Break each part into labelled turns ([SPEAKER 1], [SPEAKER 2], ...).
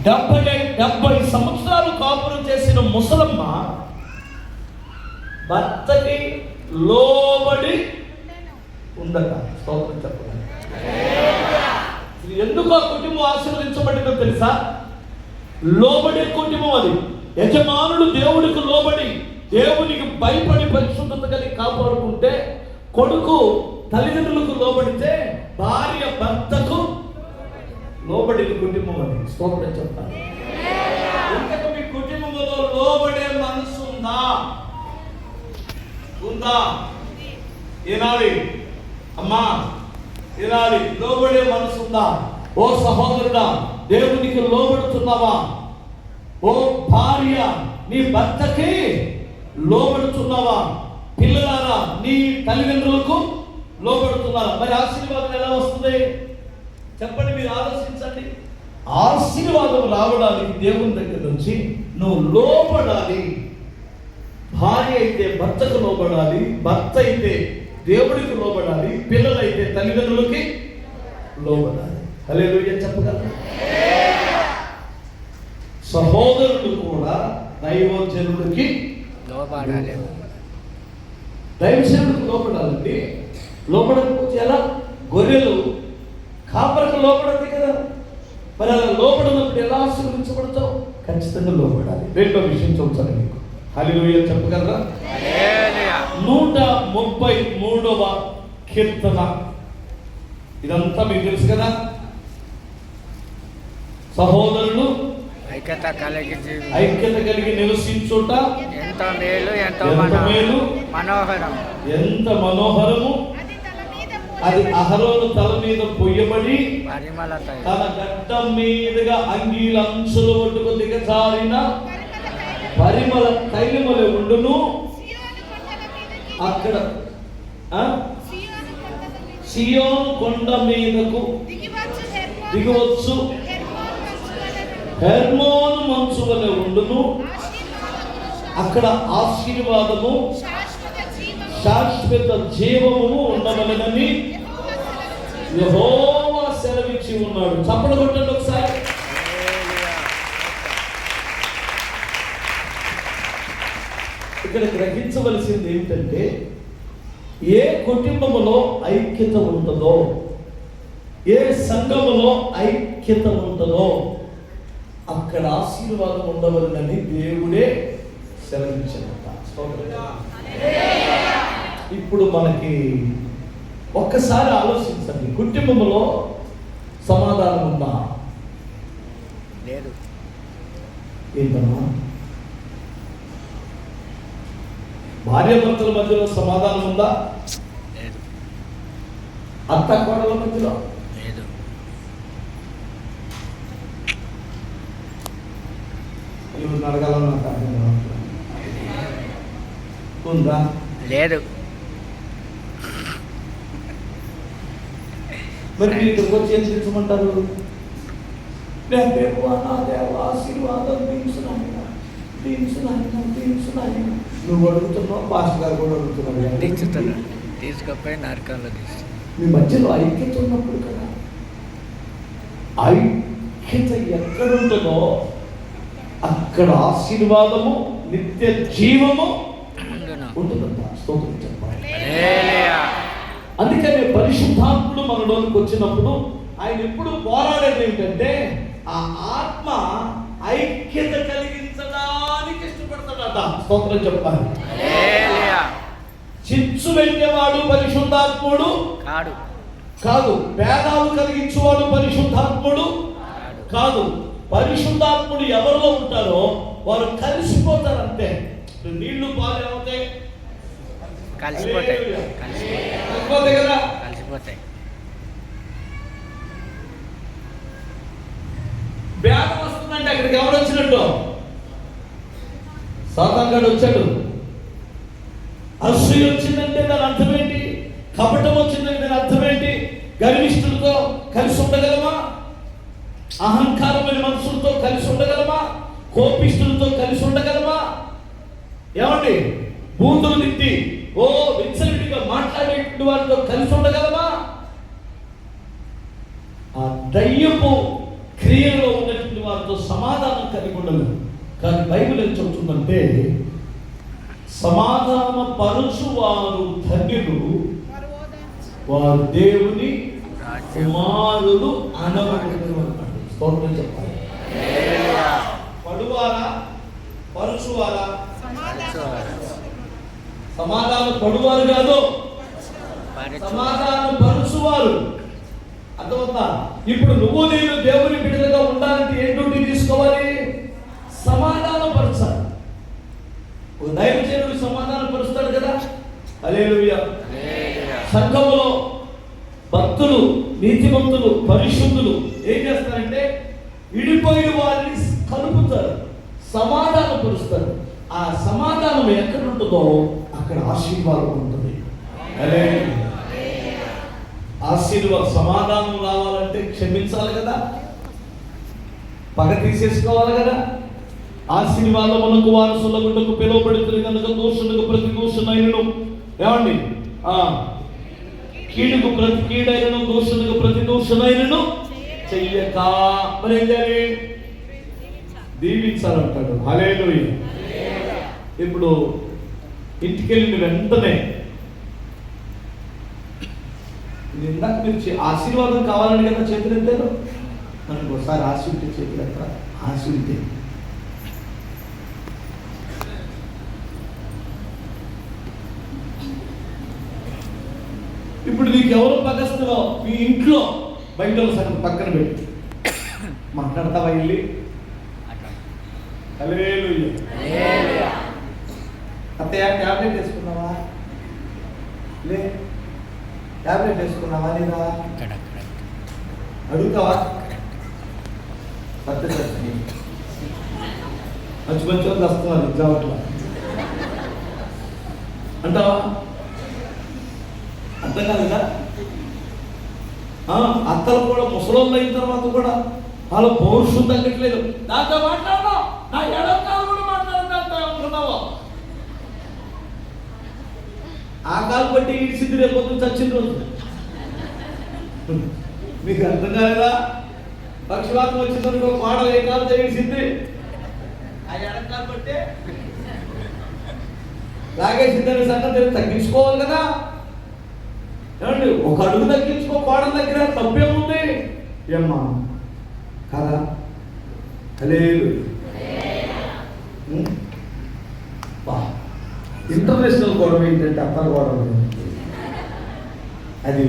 [SPEAKER 1] 70 సంవత్సరాలు కాపురం చేసిన ముసలమ్మ భర్తకి లోబడి ఉందట. స్తోత్రం చెప్పండి. ఎందుకు ఆ కుటుంబం ఆశీర్వదించబడిందో తెలుసా? లోబడే కుటుంబం అది. యజమానుడు దేవుడికి లోబడి, దేవునికి భయపడి పరిశుద్ధత కలిగి కాపాడుకుంటే, కొడుకు తల్లిదండ్రులకు లోబడితే, భార్య భర్తకు లోబడిన కుటుంబం అది. స్తోత్రం చెప్తాను. ఎందుకు మీ కుటుంబంలో లోబడే మనసు ఉందా? ఏనాలి అమ్మా, ఏనాలి లోబడే మనసు ఉందా? ఓ సహోదరుడా, దేవునికి లోబడుతున్నావా? ఓ భార్య, నీ భర్తకి లోబడుతున్నావా? పిల్లలారా, నీ తల్లిదండ్రులకు లోబడుతున్నారా? మరి ఆశీర్వాదం ఎలా వస్తుంది చెప్పండి, మీరు ఆలోచించండి. ఆశీర్వాదం రావడానికి దేవుని దగ్గర నుంచి నువ్వు లోబడాలి. భార్య అయితే భర్తకు లోబడాలి, భర్త అయితే దేవుడికి లోబడాలి, పిల్లలైతే తల్లిదండ్రులకి లోబడాలి. హల్లెలూయా చెప్పగలరా? సహోదరుడు కూడా దైవజనుడికి లోబడాలి. దైవజనుడికి లోబడాలండి. లోబడకపోతే ఎలా? గొర్రెలు కాపరికి లోబడతాయి కదా, మరి అలా లోబడినప్పుడు ఎలా ఆశీర్వదించబడతావు? ఖచ్చితంగా లోబడాలి. రెండో విషయం చూస్తాను మీకు. హల్లెలూయా చెప్పగలరా? 133వ కీర్తన. ఇదంతా మీకు తెలుసు కదా. సహోదరులు ఐక్యత కలిగి నివసించుట ఎంత మేలు, ఎంత మనోహరం, ఎంత మనోహరము. అది అహరోను తల మీద పొయ్యబడి తన గడ్డం మీదుగా అంగీల అంచులు ఒడ్డుకు దిగజారిన పరిమళ తైలముల ఉండును. అక్కడ సియోను కొండ మీదకు దిగవచ్చు హెర్మోను మంచు వలె ఉండును. అక్కడ ఆశీర్వాదము, శాశ్వత జీవము ఉండవలెనని యెహోవా సెలవిచ్చి ఉన్నాడు. చప్పట్లు కొట్టండి ఒకసారి. ఇక్కడ గ్రహించవలసింది ఏమిటంటే, ఏ కుటుంబములో ఐక్యత ఉంటుందో, ఏ సంఘములో ఐక్యత ఉంటుందో అక్కడ ఆశీర్వాదం ఉండవలనని దేవుడే సెలవిచ్చాడు. ఇప్పుడు మనకి ఒక్కసారి ఆలోచించండి, కుటుంబంలో సమాధానం ఉందా? లేదు. ఏంటన్నా? భార్యాభర్తల మధ్యలో సమాధానం ఉందా? లేదు. అత్త కోడల మధ్యలో లేదు. ఇవి అడగాలన్నా ఉందా? లేదు. మరి మీరు ఇక్కడికి వచ్చి ఏం తెచ్చమంటారు? ఆశీర్వాదం నువ్వు అడుగుతున్నావు, పాస్టర్ గారు కూడా అడుగుతున్నాడు. తీసుకపోయి నరకంలో మీ మధ్యలో ఐక్యత ఉన్నప్పుడు కదా. ఐక్యత ఎక్కడుంటుందో అక్కడ ఆశీర్వాదము, నిత్య జీవము ఉంటుందంట. స్తోత్రం చెప్పాలి. అందుకని పరిశుద్ధాత్ముడు మనలోనికి వచ్చినప్పుడు ఆయన ఎప్పుడు పోరాడేది ఏమిటంటే, ఆ ఆత్మ ఐక్యత కలిగించడానికి ఇష్టపడతాడట. స్తోత్రం చెప్పాలి. చిచ్చు పెట్టేవాడు పరిశుద్ధాత్ముడు కాదు. భేదాలు కలిగించేవాడు పరిశుద్ధాత్ముడు కాదు. పరిశుద్ధాత్ముడు ఎవరిలో ఉంటారో వారు కలిసిపోతారు అంతే. నీళ్లు పాలు ఏమవుతాయి? కలిసిపోతాయి కదా. కలిసిపోతాయి. భేదం వస్తుందంటే అక్కడికి ఎవరు వచ్చినట్టు? సాతానుగాడు వచ్చాడు. అసూయ వచ్చిందంటే దాని అర్థం ఏంటి? కపటం వచ్చిందంటే దాని అర్థం ఏంటి? గర్విష్ఠులతో కలిసి ఉండగలమా? అహంకారమైన మనుషులతో కలిసి ఉండగలమా? కోపిష్ఠులతో కలిసి ఉండగలమా? ఏమండి? బూతులు తిట్టి విచ్చలవిడిగా మాట్లాడే వారితో కలిసి ఉండగలమా? ఆ దయ్యపు క్రియలో ఉన్నటువంటి వారితో సమాధానం కలిగి ఉండలేదు. కానీ బైబిల్ ఏం చెబుతుందంటే సమాధాన పరుచువారు ధన్యులు, వారు దేవుని కుమారులు అనబడుతున్నారు అన్నాడు. స్తోత్రం చెప్పాలి. పడువారా పరుచువారా? సమాధానం పడువారు కాదు, సమాధానం పరుచువారు. అర్థమవుతా? ఇప్పుడు నువ్వు నేను దేవుని బిడ్డలుగా ఉండాలంటే ఏంటంటే తీసుకోవాలి, సమాధానం పరచాలి. ఒక దైవజనుడు సమాధానం పరుస్తాడు కదా. హల్లెలూయా. సంఘములో భక్తులు, నీతిమంతులు, పరిశుద్ధులు ఏం చేస్తారంటే విడిపోయిన వారిని కలుపుతారు, సమాధానం పరుస్తారు. ఆ సమాధానం ఎక్కడ ఉంటుందో అక్కడ ఆశీర్వాదం ఉంటుంది. ఆశీర్వాదం, సమాధానం రావాలంటే క్షమించాలి కదా, పగ తీసేసుకోవాలి కదా. ఆశీర్వాదమునకు వారసులగుటకు పిలువబడుతుంది కనుక దోషులకు ప్రతి దోషునైనను, ఏమండి, కీడుకు ప్రతి కీడైనను దోషులకు ప్రతి దోషునైనను చెయ్యక మరి ఏం చేయాలి? దీవించాలంటాడు. హల్లెలూయా. ఇప్పుడు ఇంటికి వెళ్ళిన వెంటనే ఇందాక మీరు ఆశీర్వాదం కావాలని కదా చేతులు ఎత్తారు. మనకు ఒకసారి ఆశీర్వదించే చేతులు ఎత్తారా? ఆశీర్వదించే ఇప్పుడు నీకు ఎవరు పగస్తున్నావు మీ ఇంట్లో, బయట సగం పక్కన పెట్టి మాట్లాడతావా వెళ్ళి? హల్లెలూయా. అత్తయ్య ట్యాబ్లెట్ వేసుకున్నావా? లే, ట్యాబ్లెట్ వేసుకున్నావా లేదా అడుగుతావా? మంచి మంచి వాళ్ళు వస్తున్నారు ఎగ్జామ్లో అంటావా? అర్థం కాదు కదా. అత్తలు కూడా ముసలోళ్ళు అయిన తర్వాత కూడా వాళ్ళ పౌరుషం తగ్గట్లేదు. దాంతో మాట్లాడడం నా ఎడవ కాలు కూడా మాట్లాడుతున్నావా? ఆ కాలు బట్టి ఈడ్చింది రేపు చచ్చిన రోజు. మీకు అర్థం కాలేదా? పక్షవాతం వచ్చిందనుకో కోడలు ఏ కాలుతో ఈడ్చింది, ఆ ఎడకాలు బట్టే లాగేసిందని సంగతి తగ్గించుకోవాలి కదా. ఏమండి, ఒక అడుగు తగ్గించుకో కోడల దగ్గర, తప్పేముంది ఏమ్మా కదా? లేదు ఇంటర్నేషనల్ గొడవ ఏంటంటే అత్తల గొడవ. అది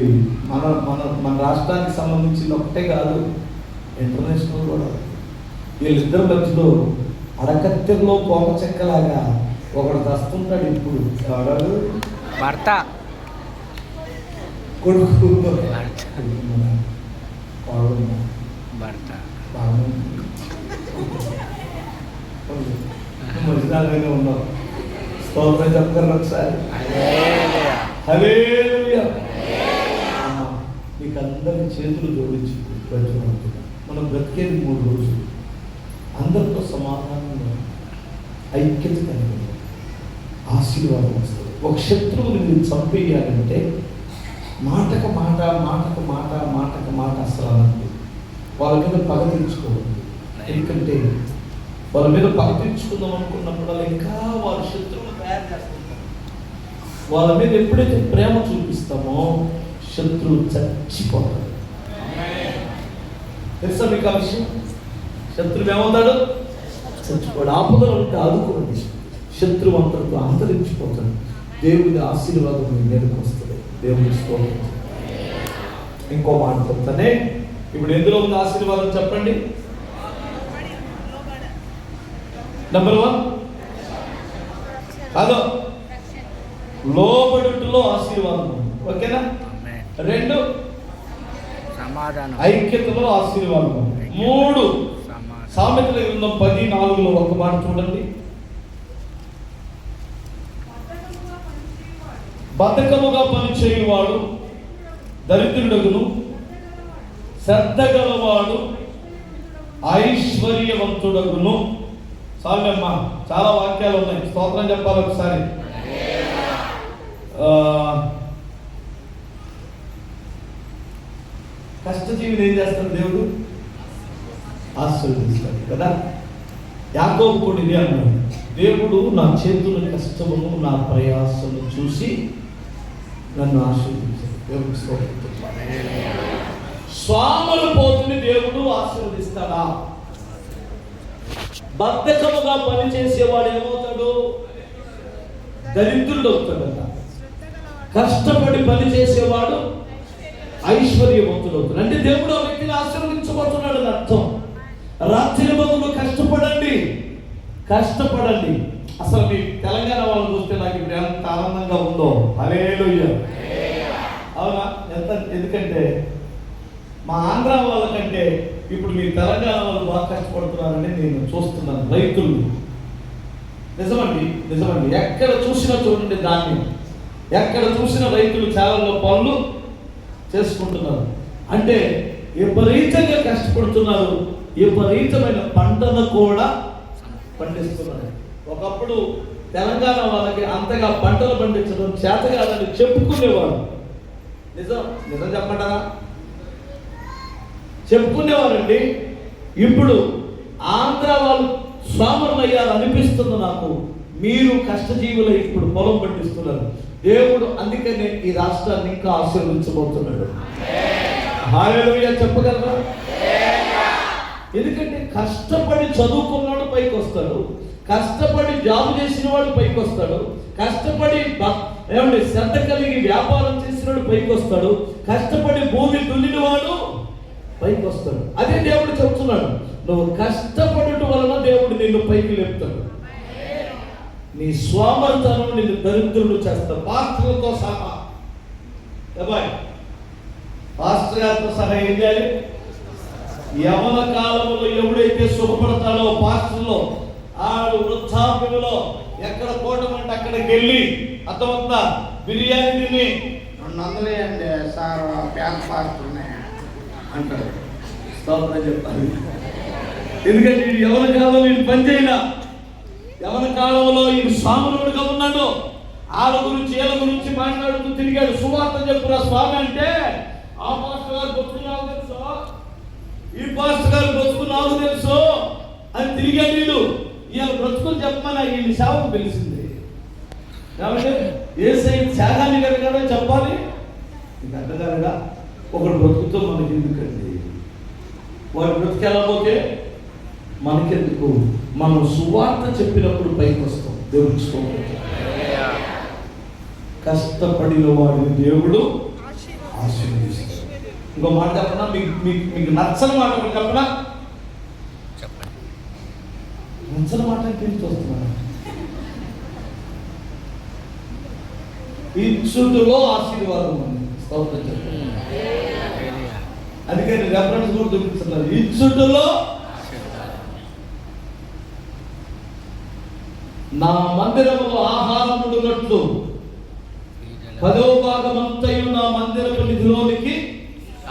[SPEAKER 1] మన మన మన రాష్ట్రానికి సంబంధించిన ఒకటే కాదు, ఇంటర్నేషనల్ గొడవ. వీళ్ళిద్దరు మధ్యలో అడకత్తెరలో కోప చెక్కలాగా ఒకడు వస్తుంటాడు. ఇప్పుడు ఎవరు?
[SPEAKER 2] భర్త,
[SPEAKER 1] కొడుకు,
[SPEAKER 2] భర్త
[SPEAKER 1] మధ్యలాగానే ఉన్నావు. స్తోత్రం చెప్తారు ఒకసారి. హల్లెలూయా. మీకు అందరి చేతులు జోడించి బ్రతుకుతున్నాం. మనం బ్రతికేది 3 రోజులు. అందరితో సమాధానంగా ఐక్యత కలిగి ఆశీర్వాదం వస్తుంది. ఒక శత్రువుని మీరు చంపేయాలంటే మాటకు మాట, మాటకు మాట, మాటకు మాట అసలు అన్నది. వాళ్ళ మీద పగ తీర్చుకోవద్దు. ఎందుకంటే వాళ్ళ మీద పగ తీర్చుకుందాం అనుకున్నప్పుడు వాళ్ళు ఇంకా వాళ్ళ శత్రువులు తయారు చేస్తుంటారు. వాళ్ళ మీద ఎప్పుడైతే ప్రేమ చూపిస్తామో శత్రువు చచ్చిపోతాడు. తెలుసా మీకు ఆ విషయం? శత్రువు ఏమవుతాడు? చచ్చిపోడు. ఆపదలు ఉంటే ఆదుకోండి. శత్రువు అంతటితో అంతరించిపోతాడు. దేవుడి ఆశీర్వాదం మీ మీదకి వస్తుంది. దేవుడి స్తోత్రం. ఇంకో మాట చెప్తానే. ఇప్పుడు ఎందులో ఉంది ఆశీర్వాదం చెప్పండి? నెంబర్ 1 కాదు, లోబడుటలో ఆశీర్వాదం ఉంది. ఓకేనా? 2
[SPEAKER 2] సమాధానం,
[SPEAKER 1] ఐక్యతలో ఆశీర్వాదం ఉంది. 3 సామెతల గ్రంథం 10:4 ఒక మాట చూడండి. బద్ధకముగా పనిచేయువాడు దరిద్రుడగును, శ్రద్ధ గలవాడు ఐశ్వర్యవంతుడగును. చాలమ్మా, చాలా వాక్యాలు ఉన్నాయి. స్తోత్రం చెప్పాలి ఒకసారి. కష్టజీవిని ఏం చేస్తాడు దేవుడు? ఆశీర్వదిస్తాడు కదా. యాకోబు కూడా ఇదే అన్నాడు, దేవుడు నా చేతుల కష్టమును నా ప్రయాసను చూసి నన్ను ఆశీర్వదించాడు. దేవుడికి స్తోత్రం. స్వాములు పోతుని దేవుడు ఆశీర్వదిస్తాడా? బద్ధకముగా పనిచేసేవాడు ఏమవుతాడు? దరిద్రుడు అవుతాడట. కష్టపడి పని చేసేవాడు ఐశ్వర్యవంతుడు అవుతాడు. అంటే దేవుడు ఆ వ్యక్తిని ఆశీర్వదించబోతున్నాడు అని అర్థం. రాత్రి బదులు కష్టపడండి. అసలు మీ తెలంగాణ వాళ్ళు చూస్తే నాకు ఇప్పుడు ఎంత ఆనందంగా ఉందో. హల్లెలూయా. అవునా? ఎందుకంటే మా ఆంధ్ర వాళ్ళకంటే ఇప్పుడు మీ తెలంగాణ వాళ్ళు బాగా కష్టపడుతున్నారని నేను చూస్తున్నాను. రైతులు నిజమండి ఎక్కడ చూసినా చూడండి ధాన్యం, ఎక్కడ చూసిన రైతులు చాలా పనులు చేసుకుంటున్నారు. అంటే విపరీతంగా కష్టపడుతున్నారు, విపరీతమైన పంటను కూడా పండిస్తున్నారు. ఒకప్పుడు తెలంగాణ వాళ్ళకి అంతగా పంటలు పండించడం చేత కాదని చెప్పుకునేవారు. నిజం చెప్పంటారా? చెప్పుకునేవారండి. ఇప్పుడు ఆంధ్ర వాళ్ళు స్వామర్లు అయ్యారు అనిపిస్తుంది నాకు. మీరు కష్టజీవులు ఇప్పుడు పొలం పండిస్తున్నారు. దేవుడు అందుకనే ఈ రాష్ట్రాన్ని ఇంకా ఆశీర్వదించబోతున్నాడు. హల్లెలూయా చెప్పగలరా? ఎందుకంటే కష్టపడి చదువుకున్నాడు పైకి వస్తాడు, కష్టపడి జాబ్ చేసిన వాడు పైకి వస్తాడు, కష్టపడి ఏమంటే శ్రద్ధ కలిగి వ్యాపారం చేసినవాడు పైకి వస్తాడు, కష్టపడి భూమి దున్నిన వాడు పైకి వస్తాడు. అదే దేవుడు చెప్తున్నాడు, నువ్వు కష్టపడటం వలన దేవుడు నిన్ను పైకి లేపుతాడు. నీ స్వామర్థనం నిన్ను దరిద్రులు చేస్తాడు. పాస్టర్లతో సహా పాస్టర్ గారితో సహా ఏం చేయాలి? యవన కాలంలో ఎవడైతే సుఖపడతాడో పాస్టర్లో ఆడు వృద్ధాప్యంలో ఎక్కడ పోవటమంటే అక్కడికి వెళ్ళి అర్థమవుతుందా బిర్యానీ తిని
[SPEAKER 3] 200 అండి సార్ ప్యాన్ పాస్టర్
[SPEAKER 1] అంటాడు. స్తోత్రం చెప్తాను. ఎందుకంటే వీడు యవన కాలంలో వీడు పని చేయాల, యవన కాలంలో వీడు స్వాములుగా ఉన్నాడు. ఆడ గురించి ఏళ్ళ గురించి మాట్లాడుతూ తిరిగాడు. సువార్త చెప్పురా స్వామి అంటే ఆ పాస్టర్ గారు బతుకున్నావు తెలుసు, ఈ పాస్టర్ గారు బతుకున్నావు తెలుసు అని తిరిగాడు. వీడు ఇవాళ బ్రతుకుని చెప్పమని వీళ్ళ సేవకు తెలిసింది. కాబట్టి ఏసై త్యాగాన్ని కనుక చెప్పాలి. నీకు అర్థం కాదుగా, ఒకడు బ్రతుకుతో మనకి ఎందుకండి? వాడు బ్రతికెళ్ళకపోతే మనకెందుకు? మనం సువార్త చెప్పినప్పుడు పైకి వస్తాం. దేవుడికి స్తోత్రం. కష్టపడిన వాడిని దేవుడు ఆశీర్వదిస్తాడు. ఇంకో మాట చెప్పనా? మీకు నచ్చని మాట చెప్పనా? నచ్చని మాట తెలిసి వస్తున్నాను. ఇచ్చుటలో ఆశీర్వాదం ఉంది. స్తోత్రం చెప్పండి. అందుకని రెఫరెన్స్ కూడా చూపిస్తున్నారు. ఇచ్చుటలో నా మందిరములో ఆహారముడునట్లు 10వ భాగమంతయు నా మందిరపు నిధిలోనికి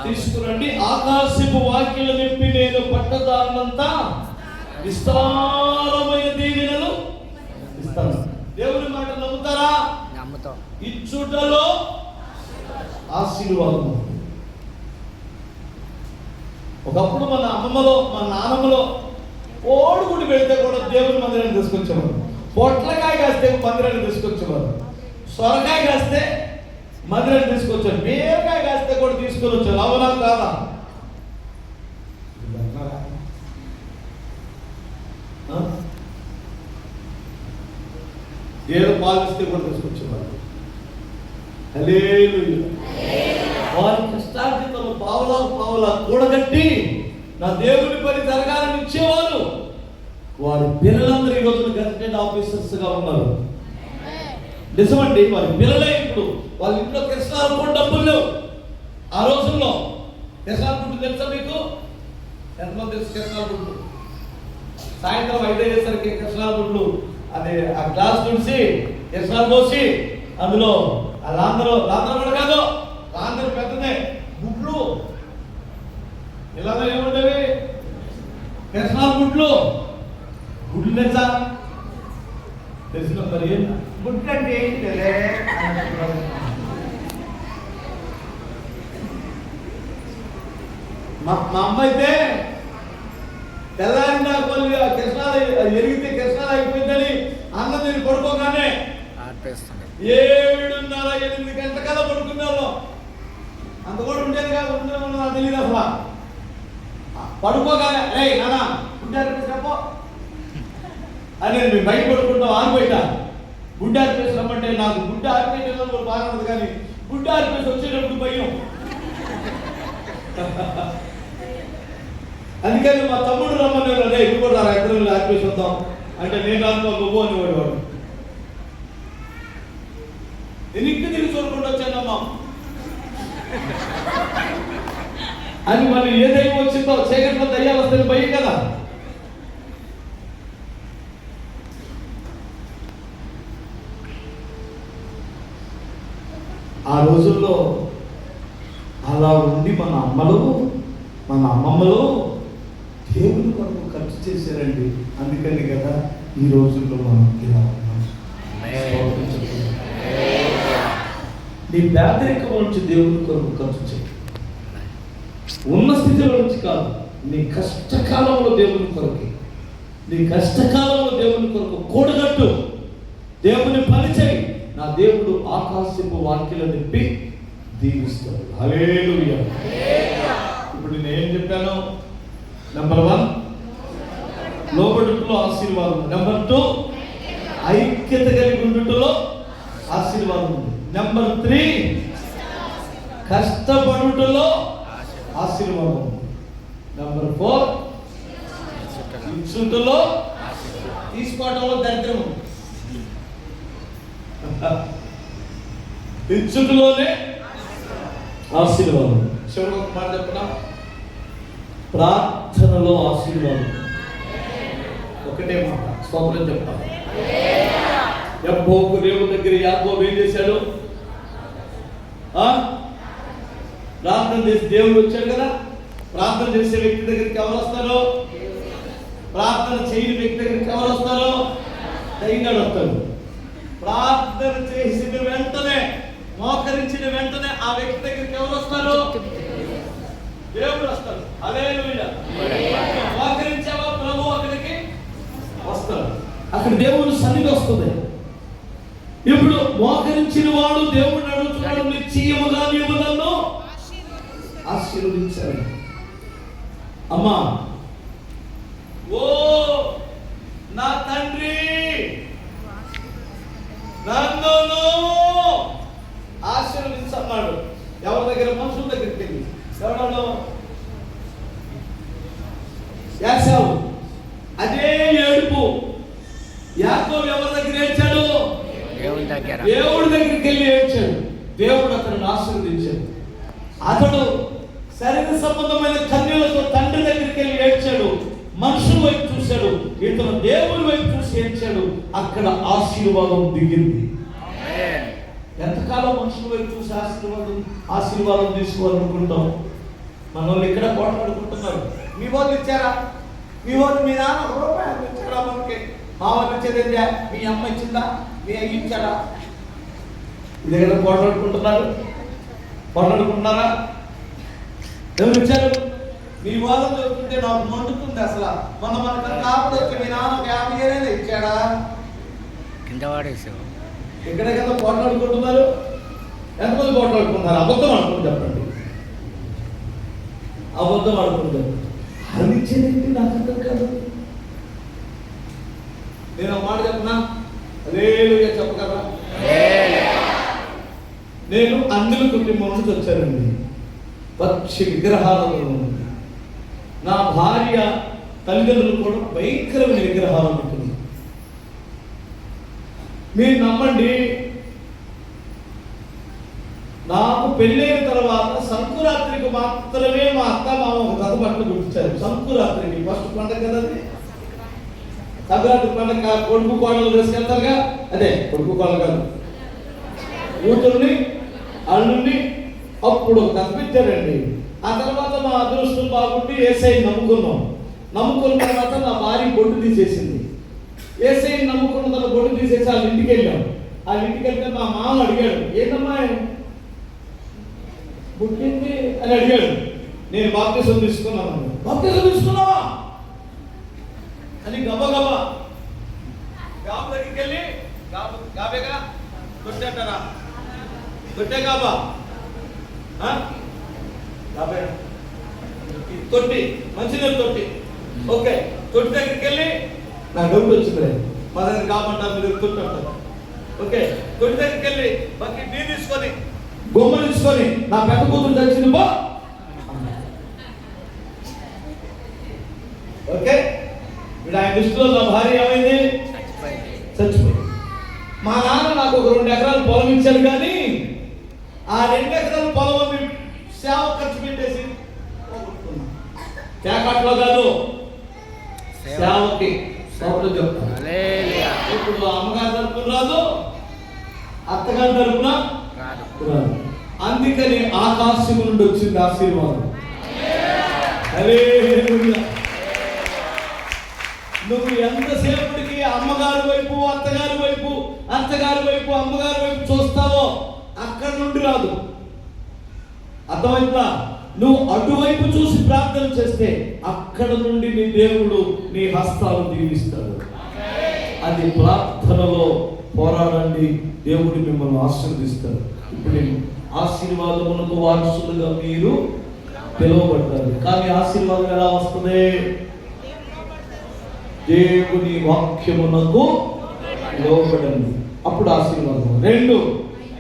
[SPEAKER 1] తీసుకురండి. ఆకాశపు వాక్యలు నింపి నేను పట్టదారులంతా విస్తారమైన దీవెనలు ఇస్తాను. దేవుని మాట నమ్ముతారా? ఇచ్చుటలో ఆశీర్వాదం. ఒకప్పుడు మన అమ్మమ్మలో మన నాన్నమ్మలో ఓడుగుడి పెడితే కూడా దేవుని మందిరాన్ని తీసుకొచ్చేవారు. పొట్లకాయ కాస్తే మందిరాన్ని తీసుకొచ్చేవారు. సొరకాయ కాస్తే మందిరాన్ని తీసుకొచ్చారు. బీరకాయ కాస్తే కూడా తీసుకొని వచ్చారు. అవునా కాదా? ఏదో పాలిస్తే కూడా తీసుకొచ్చేవారు. హల్లెలూయా. వారి కష్టార్జితము పావలా కూడగట్టి నా దేవుని పని జరగాలని ఇచ్చేవారు. వారి పిల్లలందరూ ఈ రోజున గజెటెడ్ ఆఫీసర్స్ గా ఉన్నారు. నిజమండి, వారి పిల్లలే ఇప్పుడు వాళ్ళ ఇంట్లో కిరసనాలు డబ్బులు లేవు. ఆ రోజుల్లో కిరసనాలు గుడ్డు తెలుసా మీకు? ఎంతమంది తెలుసు కిరసనాలు గుడ్డు? సాయంత్రం 5 అయ్యేసరికి కిరసనాలు గుడ్లు అదే ఆ గ్లాస్ తుడిసి కిరసనాలు పోసి అందులో లాంధ్ర కూడా కాదు, లాంధ్ర పెద్దదే గుడ్లు ఇలా ఏముండేవి? కిరసనాలు గుడ్లు తెలుసా? తెలిసిన మరి గుడ్లు అంటే ఏంటి? మా అమ్మ అయితే తెల్లారినా కొద్దిగా కృష్ణాలు ఎరిగితే కృష్ణాలు అయిపోయిందని అన్నం నేను పడుకోగానే
[SPEAKER 2] ఆర్పేస్తుంది.
[SPEAKER 1] 7:30 8 కల్లా పడుకున్నాను. అంత కూడా ఉండేది కాదు, నాకు తెలియదు అసలు. పడుకోగానే రే నానా గుడ్డారు చెప్పు అని మేము బయట పడుకుంటాం. ఆరిపోయిట గుడ్డ ఆరిపేసి రమ్మంటే నాకు గుడ్డ ఆరిపోయిన బాగా ఉంది, కానీ గుడ్డ ఆరిపేసి వచ్చేటప్పుడు భయం. అందుకని మా తమ్ముడు రమ్మన్నారు, అదే ఇది కూడా ఇద్దరు ఆరిపేసి వద్దాం అంటే నేను రాను నువ్వు అని వాడు ఎన్నిక తిరిగి చూడకుండా వచ్చానమ్మా అని. మళ్ళీ ఏ దయ్యం వచ్చిందో చీకట్లో దయ్యాలు వస్తే భయం కదా. ఆ రోజుల్లో అలా ఉండి మన అమ్మలు మన అమ్మమ్మలు దేవుని కొరకు ఖర్చు చేశారండి. అందుకని కదా ఈ రోజుల్లో మనం ఇలా ఉన్నాం. నీ పేదరికం నుంచి దేవుని కొరకు ఖర్చు చేయి. ఉన్న స్థితిలో నుంచి కాదు, నీ కష్టకాలంలో దేవుని కొరకు, నీ కష్టకాలంలో దేవుని కొరకు కూడగట్టు, దేవుని పని చేయి. నా దేవుడు ఆకాశపు వాక్యలు నింపి దీవిస్తాడు. హల్లెలూయా. ఇప్పుడు నేను ఏం చెప్పాను? నెంబర్ 1 లోబడుటలో ఆశీర్వాదం. నెంబర్ 2 ఐక్యత కలిగి ఉండుటలో ఆశీర్వాదం ఉంది. నెంబర్ 3 కష్టపడుటలో ఆశీర్వాదం ఉంది. నెంబర్ 4 ఇచ్చుటలో తీసుకోవటంలో దరిద్రం ఉంది. ఇచ్చుటలోనే ఆశీర్వాదం. చివరి ఒక మాట చెప్పనా? ప్రార్థనలో ఆశీర్వాదం. ఒకటే మాట స్తోత్రం చెప్పాలి. యెహోవా దేవుని దగ్గర యాకోబు ఏం చేశాడు? ప్రార్థన చేసి దేవుడు వచ్చాడు కదా. ప్రార్థన చేసే వ్యక్తి దగ్గరికి ఎవరు వస్తారు? ప్రార్థన చేయని వ్యక్తి దగ్గరికి ఎవరు వస్తారు? దైవగాడు వస్తాడు. ప్రార్థన చేసిన వెంటనే, మోకరించిన వెంటనే ఆ వ్యక్తి దగ్గరికి ఎవరు వస్తారు? దేవుడు వస్తాడు. హల్లెలూయా. మోకరించావా ప్రభు అక్కడికి వస్తాడు. అక్కడ దేవుని సన్నిధి వస్తుంది. ఇప్పుడు మోకరించిన వాడు దేవుడిని అడుగుతున్నాడు, నిశ్చయముగా నీవు నన్ను ఆశీర్వదించాడు. అమ్మా, ఓ నా తండ్రి నన్ను ఆశీర్వదించన్నాడు. ఎవరి దగ్గర? మనుషుల దగ్గరికి వెళ్ళి. ఎవడో యాసావు. అదే ఏడుపు. యాకోబు ఎవరి దగ్గర ఏడ్చాడు? దేవుడి దగ్గరికి వెళ్ళి ఏడ్చాడు. దేవుడు అతను ఆశీర్వదించాడు. అతడు శరీర సంబంధమైన కన్యలతో తండ్రి దగ్గరికి వెళ్ళి ఏడ్చాడు. మనుషుల వైపు చూశాడు. ఇతను దేవుడి వైపు చూసి ఏడ్చాడు. అక్కడ ఆశీర్వాదం దిగింది. ఎంతకాలం మనుషుల వైపు చూసి ఆశీర్వాదం తీసుకోవాలనుకుంటాం? మన వాళ్ళు ఇక్కడ పోట్లాడుకుంటున్నారు. మీ వాళ్ళు ఇచ్చారా? మీ వాళ్ళు, మీ నాన్న రూపాయలు ఇచ్చారా? మనకి మా వాళ్ళు ఇచ్చేదేంటా? మీ అమ్మ ఇచ్చిందా? మీ అయ్యి ఇచ్చారా? ఇది దగ్గర పోట్లాడుకుంటున్నారా? ఎవరు ఇచ్చారు? మీ వాళ్ళని చదువుతుంటే నాకు మండుతుంది అసలు. మనకు కాపుడు వచ్చి మీ నాన్న 50,000 ఇచ్చాడా?
[SPEAKER 2] కింద వాడేసావు.
[SPEAKER 1] ఎక్కడ కదా పోట్లాడుకుంటున్నారు? ఎంతమంది పోట్లాడుకుంటున్నారు? అబద్ధం అనుకుంటు చెప్పండి. అబద్ధం అనుకుంటారు. అది ఇచ్చేది నాకు అర్థం కాదు. నేను ఒక మాట చెప్పనా? హల్లెలూయా చెప్పగలరా? నేను అన్యుల కుటుంబం నుంచి వచ్చానండి. పక్షి విగ్రహాలలో ఉంది. నా భార్య తల్లిదండ్రులు కూడా భయంకరమైన విగ్రహాలు ఉంటుంది. మీరు నమ్మండి, నాకు పెళ్ళైన తర్వాత సంకురాత్రికి మాత్రమే మా అత్త మామ ఒక జత బట్టలు గుర్తించారు. సంకురాత్రికి ఫస్ట్ పండుగ కదా అది. సంక్రాంతి పండుగ కొడుకు కోడలు తీసుకెళ్తారుగా, అదే కొడుకు కోడలు కాదు, కూతుర్ని అల్లుని అప్పుడు కనిపించారండి. ఆ తర్వాత మా అదృష్టం బాగుండి ఏసై నమ్ముకున్నాం. నమ్ముకున్న తర్వాత నా భార్య బొట్టు తీసేసింది. ఏసై నమ్ముకున్న తన బొట్టు తీసేసి వాళ్ళ ఇంటికి వెళ్ళాం. వాళ్ళ ఇంటికి వెళ్తే మా మామ అడిగాడు, ఏంటమ్మా పుట్టింది అని అడిగాడు. నేను బాప్తిసం తీసుకున్నాను. బాప్తిసం తీసుకున్నావా? అని గబగబా గాబు దగ్గరికి వెళ్ళి గాబేగా తొట్టేటారా తొట్టే గాబా గాబే తొట్టి మంచినీళ్ళు తొట్టి. ఓకే, తొట్టి దగ్గరికి వెళ్ళి నా డౌట్ వచ్చింది, మా దగ్గర కాబట్టారు మీరు తొట్టి అంటారు. ఓకే, తొట్టి దగ్గరికి వెళ్ళి బకెట్ నీళ్ళు తీసుకొని బొమ్మ తీసుకొని నా పెద్ద కూతురు తెచ్చింది బా. ఓకే, ఇప్పుడు ఆయన దృష్టిలో నా భార్య ఏమైంది? చచ్చిపోయింది. మా నాన్న నాకు ఒక 2 ఎకరాలు పొలం ఇచ్చారు, కానీ ఆ 2 ఎకరాల పొలం సేవ ఖర్చు పెట్టేసి తేకాట్లో కాదు, సేవకి సౌకర్యం చెప్తాను. ఇప్పుడు అమ్మగారి తరపున రాదు, అత్తగారి తరపున రాదు. అందుకని ఆకాశం నుండి వచ్చింది ఆశీర్వాదం. హల్లెలూయా. నువ్వు ఎంతసేపటికి అమ్మగారి వైపు అత్తగారి వైపు అమ్మగారి వైపు చూస్తావో అక్కడ నుండి రాదు. అర్థమైందా? నువ్వు అటువైపు చూసి ప్రార్థన చేస్తే అక్కడ నుండి నీ దేవుడు నీ హస్తాలు దీవిస్తాడు. అది ప్రార్థనలో పోరాడండి, దేవుడు మిమ్మల్ని ఆశీర్వదిస్తాడు. ఇప్పుడు నేను ఆశీర్వాదమునకు వారసులుగా మీరు పిలువబడ్డారు. కానీ ఆశీర్వాదం ఎలా వస్తుంది? దేవుని వాక్యమునకు లోబడండి, అప్పుడు ఆశీర్వాదం. 2,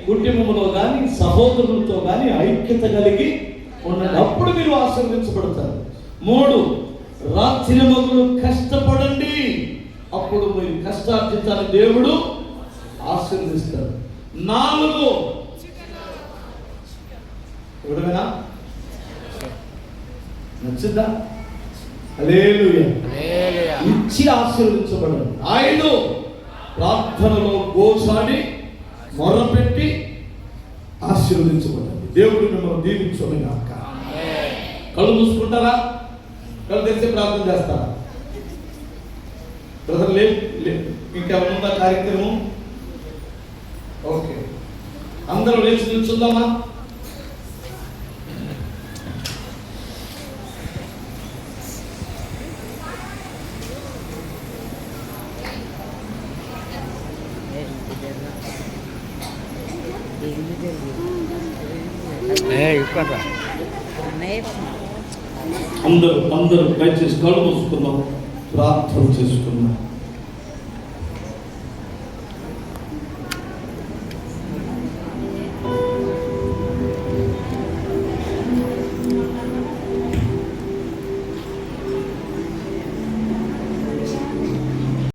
[SPEAKER 1] కుటుంబంలో కానీ సహోదరులతో కానీ ఐక్యత కలిగి ఉండండి, అప్పుడు మీరు ఆశీర్వదించబడతారు. 3, రాత్రి మగులు కష్టపడండి, అప్పుడు మీరు కష్టార్జితాన్ని దేవుడు ఆశీర్వదిస్తాడు. 4, ఎవరైనా నచ్చిందా? హల్లెలూయా. ఇచ్చి ఆశీర్వదించబడండి. 5, ప్రార్థనలో గోసాడి మొరపెట్టి ఆశీర్వదించబడండి. దేవుడు మిమ్మల్ని దీవించును గాక. కళ్ళు మూసుకుంటారా? కళ్ళు తెరిచి ప్రార్థన చేస్తారా? బ్రదర్ ఇంకేమైనా ఉందా కార్యక్రమం? ఓకే, అందరూ లేచి నిల్చుందామా? అందరూ దయచేసి కళ్ళు మూసుకుందాం, ప్రార్థన చేసుకుందాం.